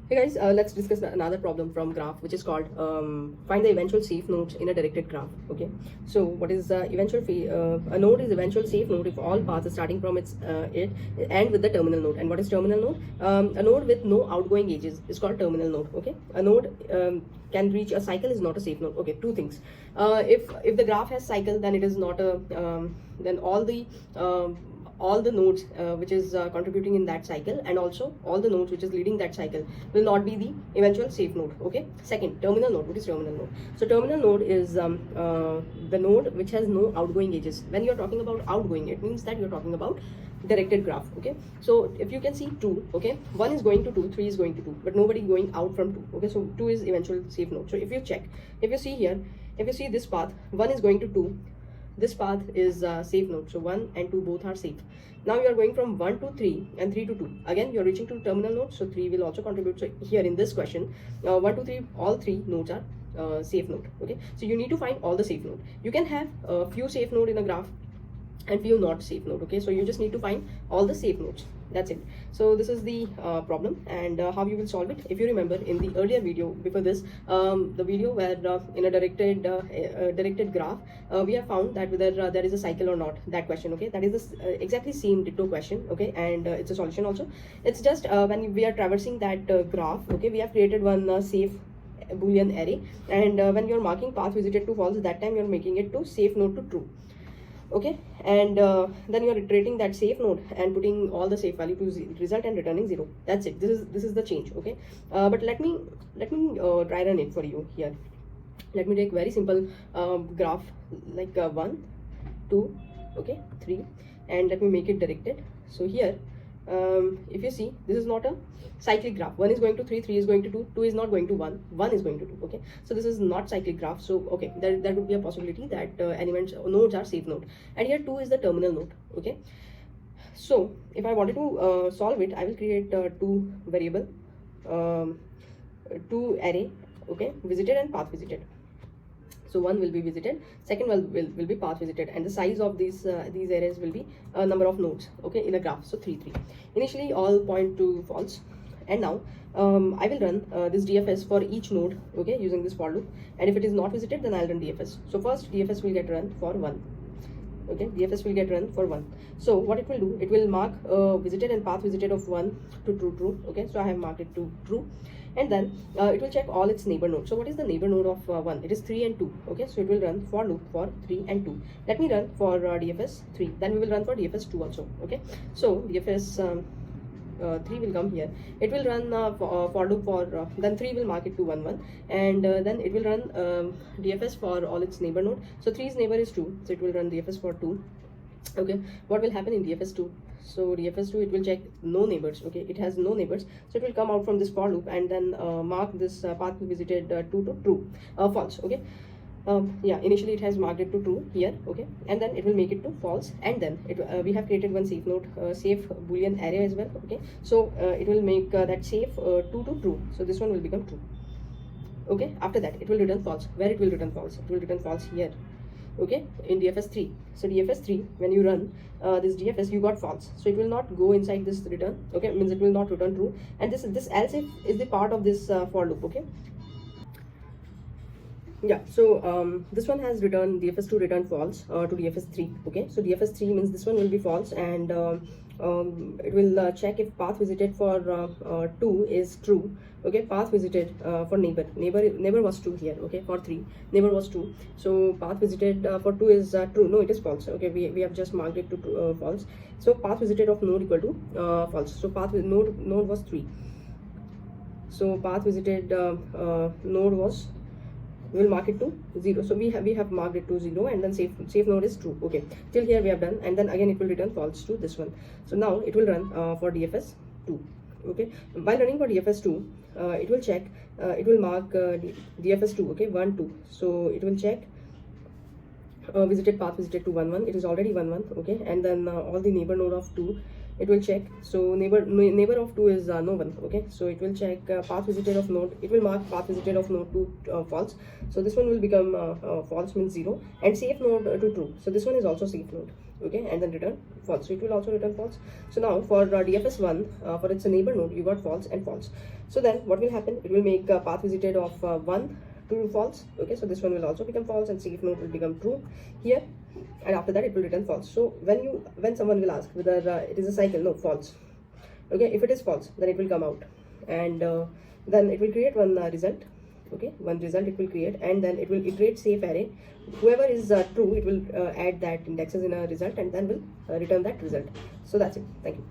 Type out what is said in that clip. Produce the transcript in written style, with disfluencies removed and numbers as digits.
Hey guys, let's discuss another problem from graph, which is called find the eventual safe nodes in a directed graph. Okay, so what is the a node is eventual safe node if all paths starting from it end with the terminal node. And what is terminal node? A node with no outgoing edges is called terminal node. Okay, a node can reach a cycle is not a safe node. Okay, two things. If the graph has cycle, then it is not a then all the nodes which is contributing in that cycle, and also all the nodes which is leading that cycle, will not be the eventual safe node. Okay, second, terminal node. What is terminal node? So terminal node is the node which has no outgoing edges. When you are talking about outgoing, it means that you're talking about directed graph. Okay, so if you can see 2, okay, 1 is going to 2, 3 is going to 2, but nobody going out from 2. Okay, so 2 is eventual safe node. So if you check, if you see here, if you see this path, 1 is going to 2, this path is safe node. So 1 and 2 both are safe. Now you are going from 1 to 3 and 3 to 2. Again, you are reaching to terminal node, so 3 will also contribute. So here in this question, 1 to 3, all 3 nodes are safe node. Okay, so you need to find all the safe node. You can have a few safe node in a graph and few not safe node. Okay, so you just need to find all the safe nodes. That's it. So this is the problem, and how you will solve it. If you remember in the earlier video before this, the video where in a directed graph, we have found that whether there is a cycle or not, that question. Okay, that is the exactly same ditto question. Okay, and it's a solution also. It's just when we are traversing that graph, okay, we have created one safe Boolean array, and when you're marking path visited to false, that time you're making it to safe node to true. Okay, and then you are iterating that safe node and putting all the safe value to result and returning 0. That's it. This is the change. Okay, but let me try run it for you here. Let me take very simple graph like 1, 2, okay, 3, and let me make it directed. So here, if you see, this is not a cyclic graph. 1 is going to 3, 3 is going to 2, 2 is not going to 1, 1 is going to 2. Okay, so this is not cyclic graph. So okay, there would be a possibility that elements nodes are safe node, and here 2 is the terminal node. Okay, so if I wanted to solve it, I will create two variable, two array. Okay, visited and path visited. So one will be visited, second will be path visited, and the size of these arrays will be number of nodes. Okay, in a graph. So 3, 3. Initially all point to false, and now I will run this DFS for each node. Okay, using this for loop, and if it is not visited, then I'll run DFS. So first DFS will get run for 1. Okay, DFS will get run for 1. So what it will do, it will mark visited and path visited of 1 to true. Okay, so I have marked it to true, and then it will check all its neighbor nodes. So what is the neighbor node of 1? It is 3 and 2. Okay, so it will run for loop for 3 and 2. Let me run for DFS 3, then we will run for DFS 2 also. Okay, so DFS 3 will come here. It will run for loop for then 3 will mark it to 1, 1, and then it will run DFS for all its neighbor node. So 3's neighbor is 2, so it will run DFS for 2. Okay, what will happen in DFS 2? So DFS 2, it will check no neighbors. Okay, it has no neighbors, so it will come out from this for loop and then mark this path visited 2 to true, false. Okay, yeah, initially it has marked it to true here. Okay, and then it will make it to false, and then we have created one safe node, safe Boolean array as well. Okay, so it will make that safe 2 to true, so this one will become true. Okay, after that it will return false. Where it will return false? It will return false here. Okay, in DFS 3. So DFS 3, when you run this DFS, you got false, so it will not go inside this return. Okay, means it will not return true, and this else if is the part of this for loop. Okay, yeah, so this one has returned DFS 2 return false to DFS 3. Okay, so DFS 3 means this one will be false, and it will check if path visited for 2 is true. Okay, path visited for neighbor was 2 here. Okay, for 3 neighbor was 2, so path visited for 2 is true. No, it is false. Okay, we have just marked it to false. So path visited of node equal to false. So path node was 3, so path visited node was, we will mark it to 0. So we have marked it to 0, and then safe node is true. Okay, till here we have done, and then again it will return false to this one. So now it will run for DFS 2. Okay, while running for DFS 2, it will check, it will mark DFS 2. Okay, 1, 2. So it will check visited path visited to 1, 1. It is already 1, 1. Okay, and then all the neighbor node of 2, it will check. So neighbor of 2 is no one. Okay, so it will check path visited of node. It will mark path visited of node to false. So this one will become false, means 0, and safe node to true. So this one is also safe node. okay, and then return false. So it will also return false. So now for DFS 1, for its neighbor node, you got false and false. So then what will happen? It will make path visited of 1 to false. Okay, so this one will also become false, and safe node will become true here, and after that it will return false. So when someone will ask whether it is a cycle, no, false. Okay, if it is false, then it will come out, and then it will create one result. Okay, one result it will create, and then it will iterate safe array. Whoever is true, it will add that indexes in a result, and then will return that result. So that's it. Thank you.